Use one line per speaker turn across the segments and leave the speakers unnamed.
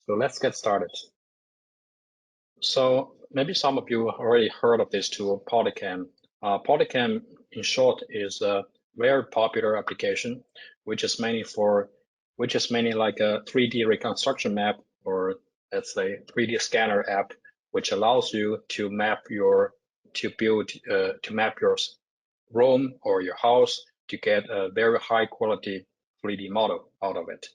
So let's get started. So maybe some of you already heard of this tool, Polycam. Polycam, in short, is a very popular application, which is mainly like a 3D reconstruction map, or let's say 3D scanner app, which allows you to map your room or your house to get a very high quality 3D model out of it.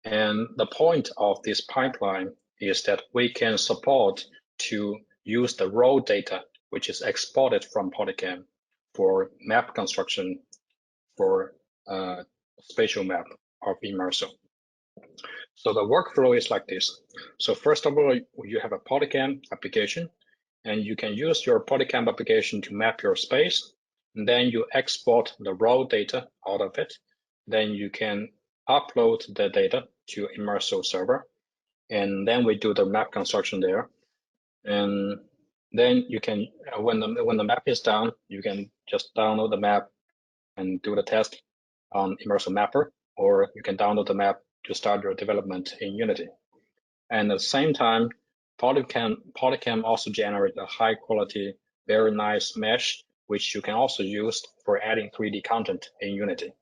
And the point of this pipeline is that we can support to use the raw data, which is exported from Polycam for map construction for spatial map of Immersal. So the workflow is like this. So first of all, you have a Polycam application, and you can use your Polycam application to map your space. And then you export the raw data out of it. Then you can upload the data to Immersal server, and then we do the map construction there. And then you can, when the map is done, you can just download the map and do the test on Immersal Mapper, or you can download the map to start your development in Unity. And at the same time, Polycam also generates a high quality, very nice mesh, which you can also use for adding 3D content in Unity.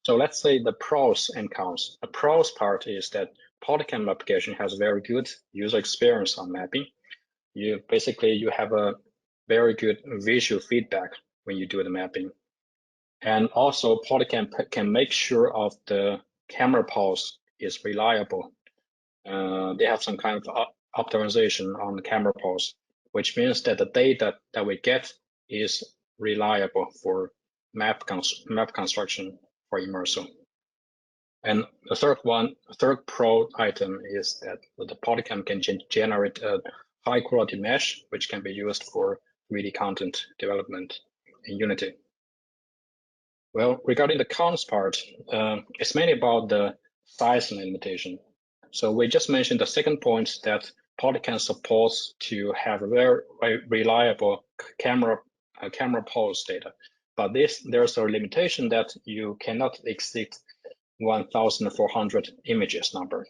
So let's say the pros and cons. The pros part is that Polycam application has very good user experience on mapping. You have a very good visual feedback when you do the mapping. And also Polycam can make sure of the camera pulse is reliable. They have some kind of optimization on the camera pulse, which means that the data that we get is reliable for map construction for Immersal. And the third pro item is that the Polycam can generate a high quality mesh, which can be used for 3D content development in Unity. Well, regarding the cons part, it's mainly about the size limitation. So we just mentioned the second point, that Polycam supports to have a very reliable camera pulse data. But there's a limitation that you cannot exceed 1,400 images number.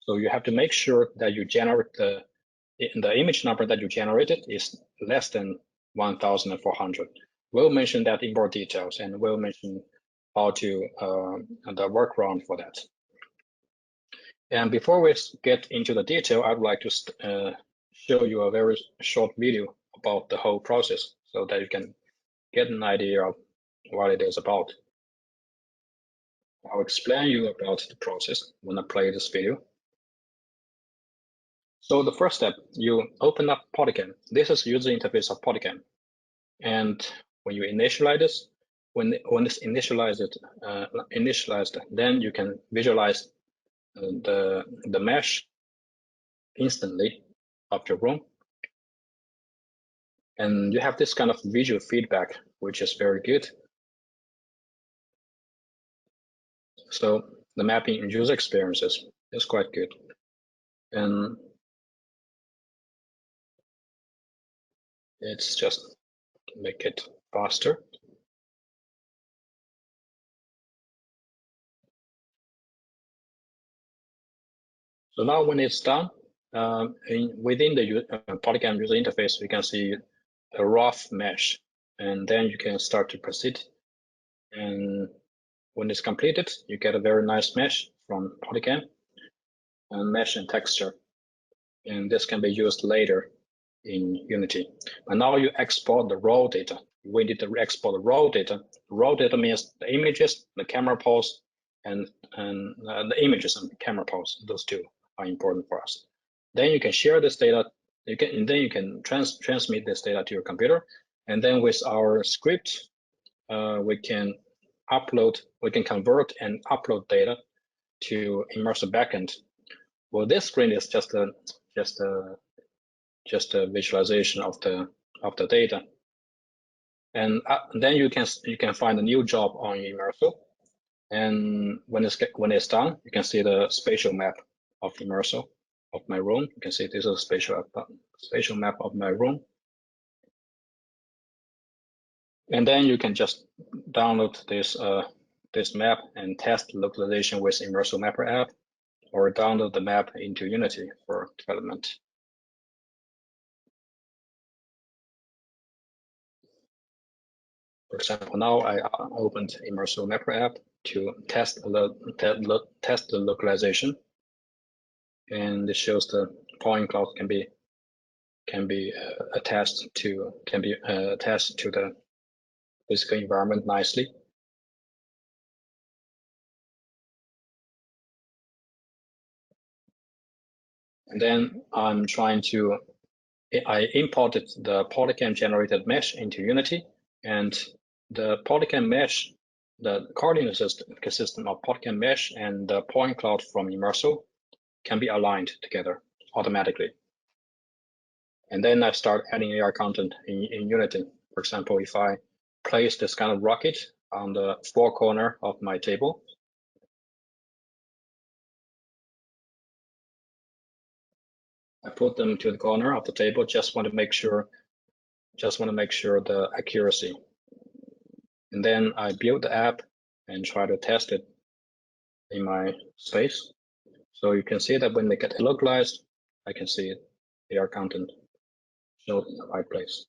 So you have to make sure that you generate the image number that you generated is less than 1,400. We'll mention that in more details, and we'll mention how to the workaround for that. And before we get into the detail, I would like to show you a very short video about the whole process so that you can get an idea of what it is about. I'll explain you about the process when I play this video. So the first step, you open up Polycam. This is the user interface of Polycam. And when you initialize this, when it's initialized, then you can visualize the mesh instantly of your room. And you have this kind of visual feedback, which is very good. So the mapping and user experiences is quite good. And it's just make it faster. So now when it's done, within the Polycam user interface, we can see a rough mesh, and then you can start to proceed. And when it's completed, you get a very nice mesh from Polycam, and mesh and texture. And this can be used later in Unity. And now you export the raw data. We need to export the raw data. Raw data means the images, the camera pulse, and the images and the camera pulse. Those two are important for us. Then you can share this data. You can transmit this data to your computer. And then with our script, we can convert and upload data to Immersal backend. Well, this screen is just a visualization of the data. And then you can find a new job on Immersal. And when it's done, you can see the spatial map of Immersal of my room. You can see this is a spatial map of my room. And then you can just download this map and test localization with Immersal Mapper app. or download the map into Unity for development. For example, now I opened Immersal Mapper app to test the localization, and it shows the point cloud can be attached to the physical environment nicely. And then I imported the Polycam generated mesh into Unity, and the Polycam mesh, the coordinate system of Polycam mesh and the point cloud from Immersal can be aligned together automatically. And then I start adding AR content in Unity. For example, if I place this kind of rocket on the four corner of my table, I put them to the corner of the table, just want to make sure the accuracy. And then I build the app and try to test it in my space. So you can see that when they get localized, I can see AR content showed in the right place.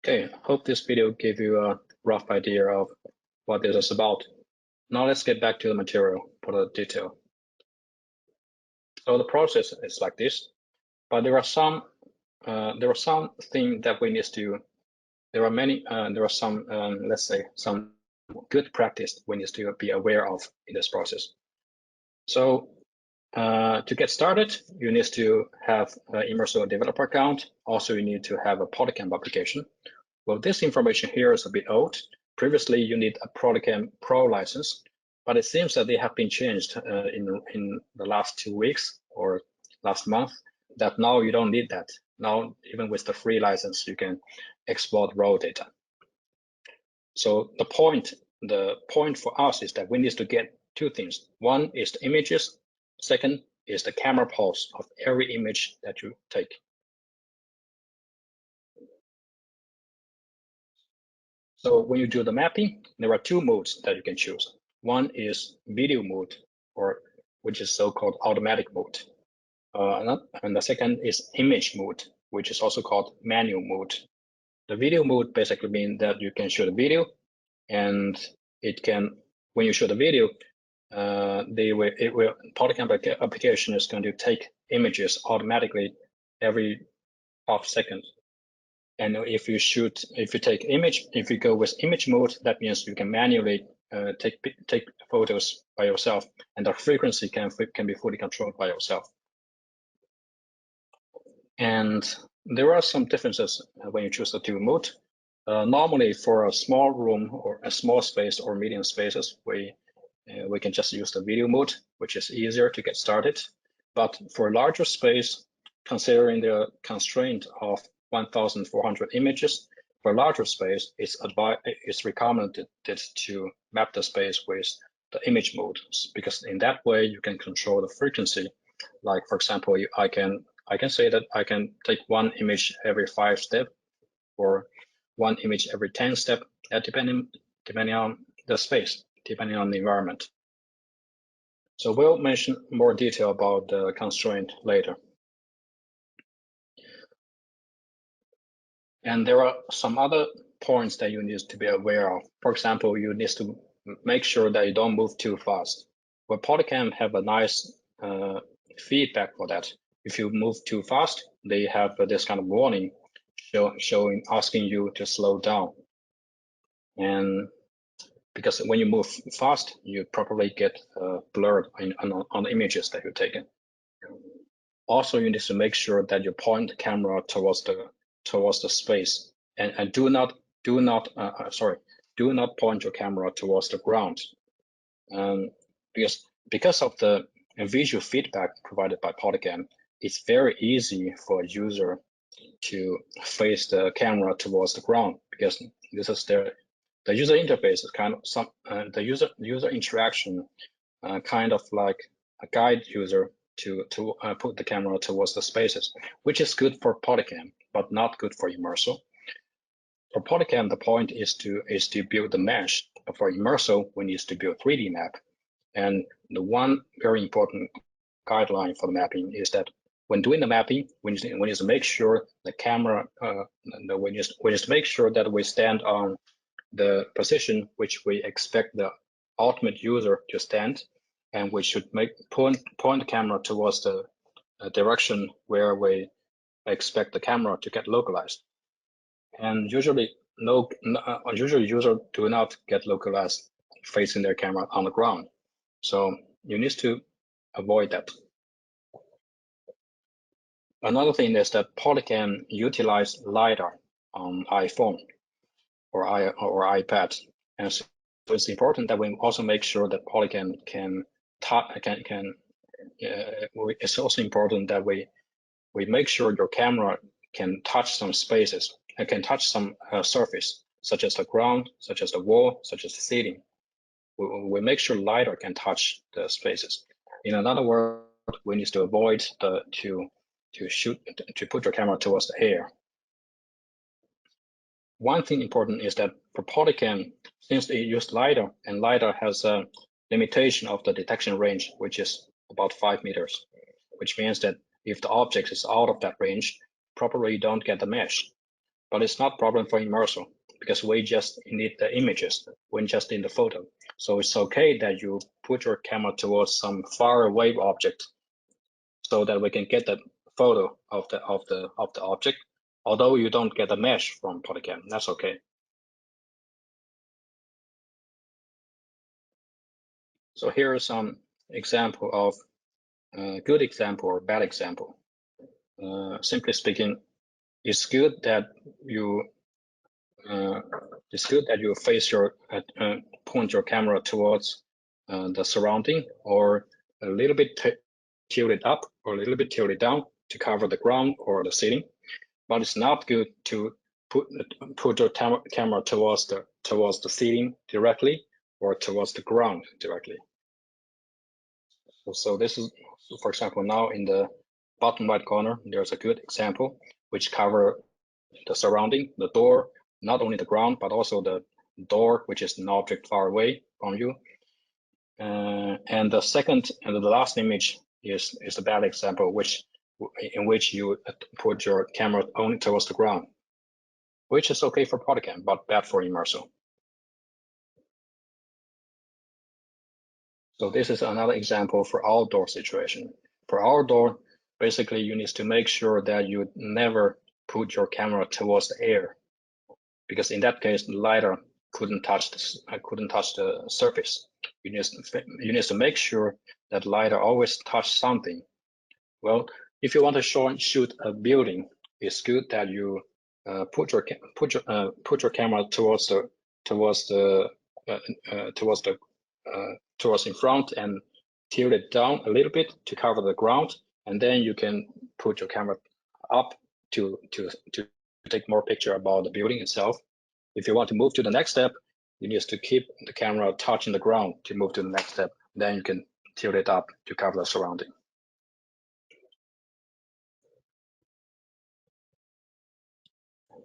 Okay, hope this video gave you a rough idea of what this is about. Now let's get back to the material for the detail. So the process is like this, but there are some things that we need to. There are some let's say some good practice we need to be aware of in this process. So to get started, you need to have an Immersal developer account. Also, you need to have a Polycam application. Well, this information here is a bit old. Previously, you need a Polycam Pro license, but it seems that they have been changed in the last 2 weeks or last month, that now you don't need that. Now, even with the free license, you can export raw data. So the point for us is that we need to get two things. One is the images. Second is the camera pulse of every image that you take. So when you do the mapping, there are two modes that you can choose. One is video mode, or which is so-called automatic mode. And the second is image mode, which is also called manual mode. The video mode basically means that you can shoot a video, and it can, when you shoot a video, Polycam application is going to take images automatically every half second. And if you go with image mode, that means you can manually take photos by yourself, and the frequency can be fully controlled by yourself. And there are some differences when you choose the two mode. Normally, for a small room or a small space or medium spaces, we can just use the video mode, which is easier to get started. But for a larger space, considering the constraint of 1,400 images, for a larger space, it's recommended to map the space with the image mode, because in that way you can control the frequency. Like, for example, I can say that I can take one image every 5 steps, or one image every 10 steps, depending on the space, depending on the environment. So we'll mention more detail about the constraint later. And there are some other points that you need to be aware of. For example, you need to make sure that you don't move too fast. Well, Polycam have a nice feedback for that. If you move too fast, they have this kind of warning asking you to slow down. And because when you move fast, you probably get blurred on the images that you're taking. Also, you need to make sure that you point the camera towards the space, and do not point your camera towards the ground, because of the visual feedback provided by Polycam. It's very easy for a user to face the camera towards the ground, because this is the user interface is kind of the user interaction kind of like a guide user to put the camera towards the spaces, which is good for Polycam, but not good for Immersal. For Polycam, the point is to build the mesh. But for Immersal, we need to build 3D map. And the one very important guideline for the mapping is that when doing the mapping, we need to make sure the camera, we need to make sure that we stand on the position which we expect the ultimate user to stand, and we should point the camera towards the direction where we expect the camera to get localized. And usually, usually users do not get localized facing their camera on the ground. So you need to avoid that. Another thing is that Polycam utilize LiDAR on iPhone or iPad, and so it's important that we also make sure that Polycam it's also important that we make sure your camera can touch some spaces and can touch some surface, such as the ground, such as the wall, such as the ceiling. We make sure LiDAR can touch the spaces. In another word, we need to avoid to put your camera towards the air. One thing important is that for Polycam, since they use LiDAR, and LiDAR has a limitation of the detection range, which is about 5 meters, which means that if the object is out of that range, probably you don't get the mesh. But it's not a problem for Immersal, because we just need the images, we just need the photo. So it's okay that you put your camera towards some far away object so that we can get the photo of the object. Although you don't get the mesh from Polycam, that's okay. So here is some example of good example or bad example. Simply speaking, it's good that you face your point your camera towards the surrounding, or a little bit tilted up or a little bit tilted down to cover the ground or the ceiling. But it's not good to put your camera towards the ceiling directly or towards the ground directly. So this is, for example, now in the bottom right corner, there's a good example which cover the surrounding, the door, not only the ground, but also the door, which is an object far away from you. And the second and the last image is a bad example, in which you put your camera only towards the ground, which is okay for Polycam, but bad for Immersal. So this is another example for outdoor situation. For outdoor, basically you need to make sure that you never put your camera towards the air, because in that case, the LiDAR couldn't touch the surface. You need to make sure that LiDAR always touch something. Well, if you want to shoot a building, it's good that you put your camera towards in front and tilt it down a little bit to cover the ground, and then you can put your camera up to take more picture about the building itself. If you want to move to the next step, you need to keep the camera touching the ground to move to the next step. Then you can tilt it up to cover the surrounding.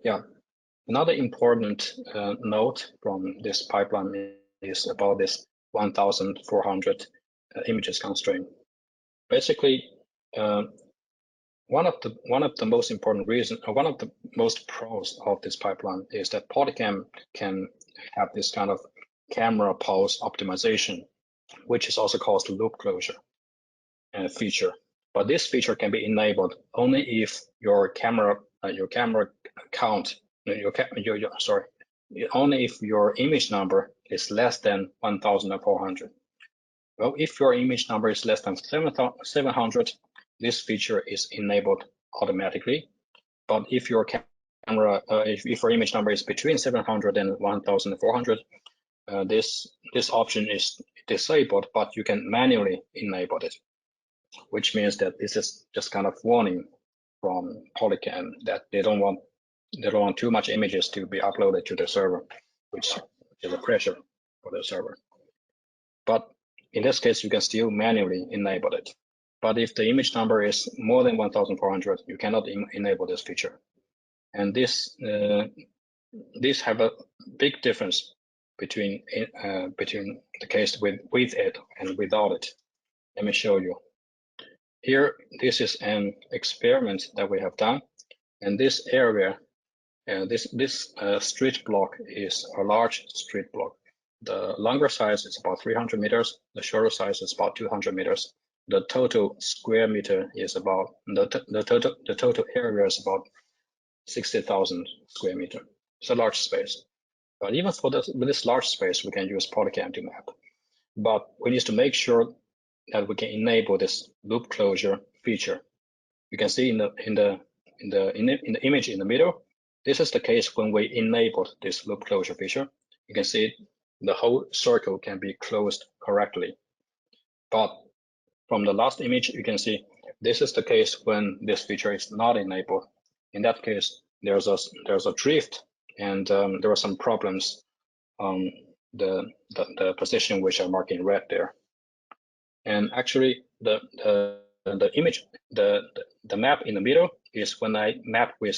Yeah, another important note from this pipeline is about this 1,400 images constraint. Basically, one of the most important reasons, or one of the most pros of this pipeline is that Polycam can have this kind of camera pulse optimization, which is also called the loop closure feature. But this feature can be enabled only if your camera count, only if your image number is less than 1,400. Well, if your image number is less than 700, this feature is enabled automatically. But if your camera, if your image number is between 700 and 1,400, this option is disabled, but you can manually enable it, which means that this is just kind of warning from Polycam that they don't want too much images to be uploaded to the server, which is a pressure for the server. But in this case, you can still manually enable it. But if the image number is more than 1,400, you cannot enable this feature. And this have a big difference between the case with it and without it. Let me show you. Here, this is an experiment that we have done, and this area, this street block is a large street block. The longer size is about 300 meters. The shorter size is about 200 meters. The total square meter is about the total area is about 60,000 square meter. It's a large space. But even for with this large space, we can use Polycam to map. But we need to make sure that we can enable this loop closure feature. You can see in the image in the middle, this is the case when we enabled this loop closure feature. You can see the whole circle can be closed correctly. But from the last image, you can see this is the case when this feature is not enabled. In that case, there's a drift, and there are some problems on the position which are marked in red there. And actually, the image, the map in the middle is when I map with,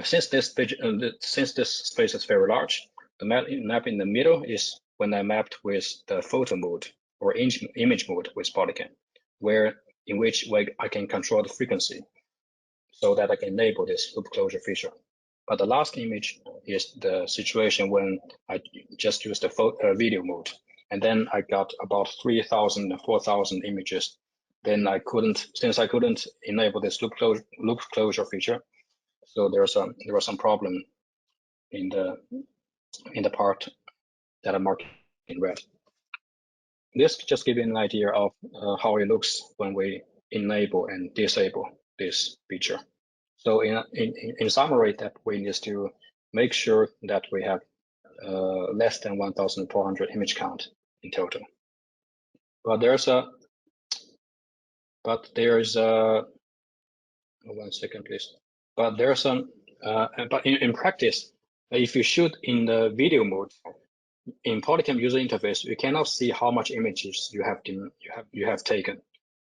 since this space is very large, the map in the middle is when I mapped with the photo mode or image mode with Polycam, in which way I can control the frequency so that I can enable this loop closure feature. But the last image is the situation when I just used the video mode, and then I got about 3,000 and 4,000 images. Then since I couldn't enable this loop closure feature, so there was some problem in the part that I marked in red. This just gives you an idea of how it looks when we enable and disable this feature. So in summary, that we need to make sure that we have less than 1,400 image count in total. But there's one second, please. But there's but in practice, if you shoot in the video mode in Polycam user interface, you cannot see how much images you have taken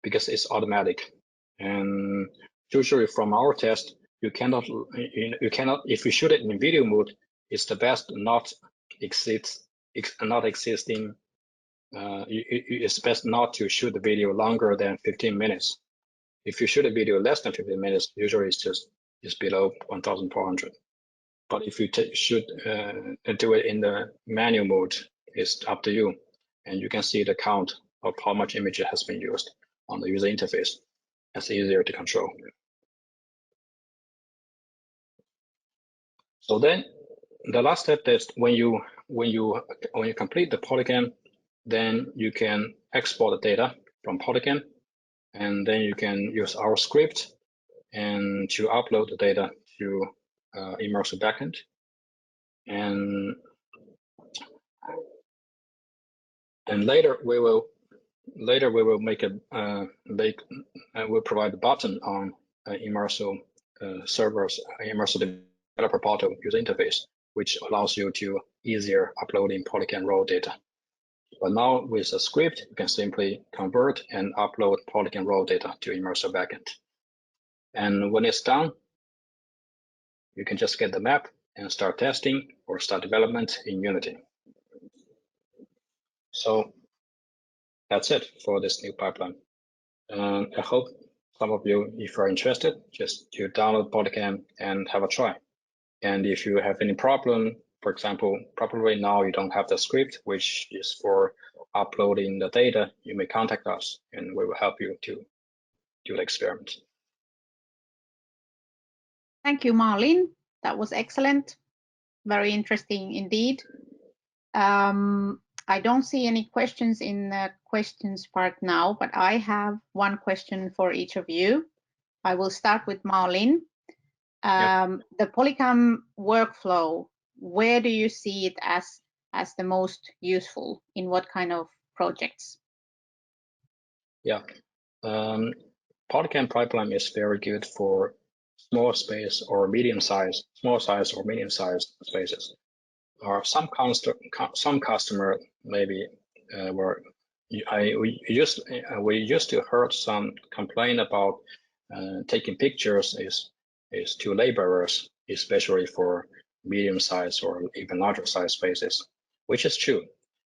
because it's automatic. And usually from our test, you cannot if you shoot it in video mode, it's the best it's best not to shoot the video longer than 15 minutes. If you shoot a video less than 15 minutes, usually it's below 1,400. But if you should do it in the manual mode, it's up to you, and you can see the count of how much image has been used on the user interface. It's easier to control. So then, the last step is when you complete the Polycam, then you can export the data from Polycam, and then you can use our script and to upload the data to Immersal backend. And later we will make we'll provide a button on Immersal servers, Immersal developer portal user interface, which allows you to easier uploading Polycam raw data. But now with a script, you can simply convert and upload Polycam raw data to Immersal backend. And when it's done, you can just get the map and start testing or start development in Unity. So that's it for this new pipeline. I hope some of you, if you're interested, just to download Polycam and have a try. And if you have any problem, for example, probably now you don't have the script, which is for uploading the data, you may contact us and we will help you to do the experiment.
Thank you, Marlin. That was excellent. Very interesting indeed. I don't see any questions in the questions part now, but I have one question for each of you. I will start with Marlin. The Polycam workflow, where do you see it as the most useful? In what kind of projects?
Yeah, Polycam pipeline is very good for small size or medium size spaces. Or some customer maybe we used to heard some complaint about taking pictures is too laborious, especially for medium-sized or even larger size spaces, which is true.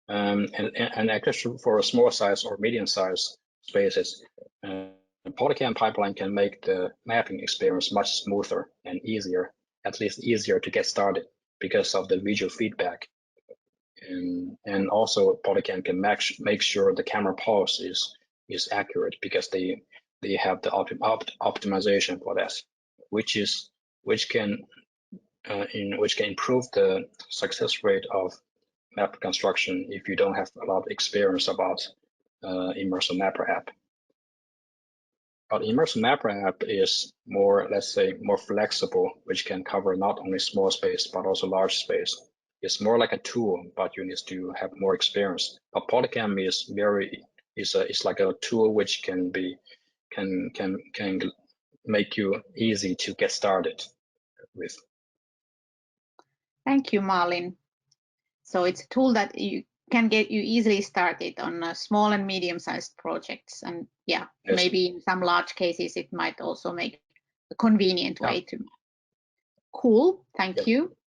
And actually for small size or medium-sized spaces, Polycam pipeline can make the mapping experience much smoother and easier, at least easier to get started because of the visual feedback. And also Polycam can make sure the camera pulse is accurate because they have the optimization for that, which can improve the success rate of map construction if you don't have a lot of experience about Immersal Mapper app. But Immersal Mapper app is more, let's say, more flexible, which can cover not only small space but also large space. It's more like a tool, but you need to have more experience. But Polycam is like a tool which can make you easy to get started with.
Thank you, Marlin. So it's a tool that you can get you easily started on small and medium-sized projects, and yeah, yes. Maybe in some large cases it might also make a convenient way to. Cool, thank you.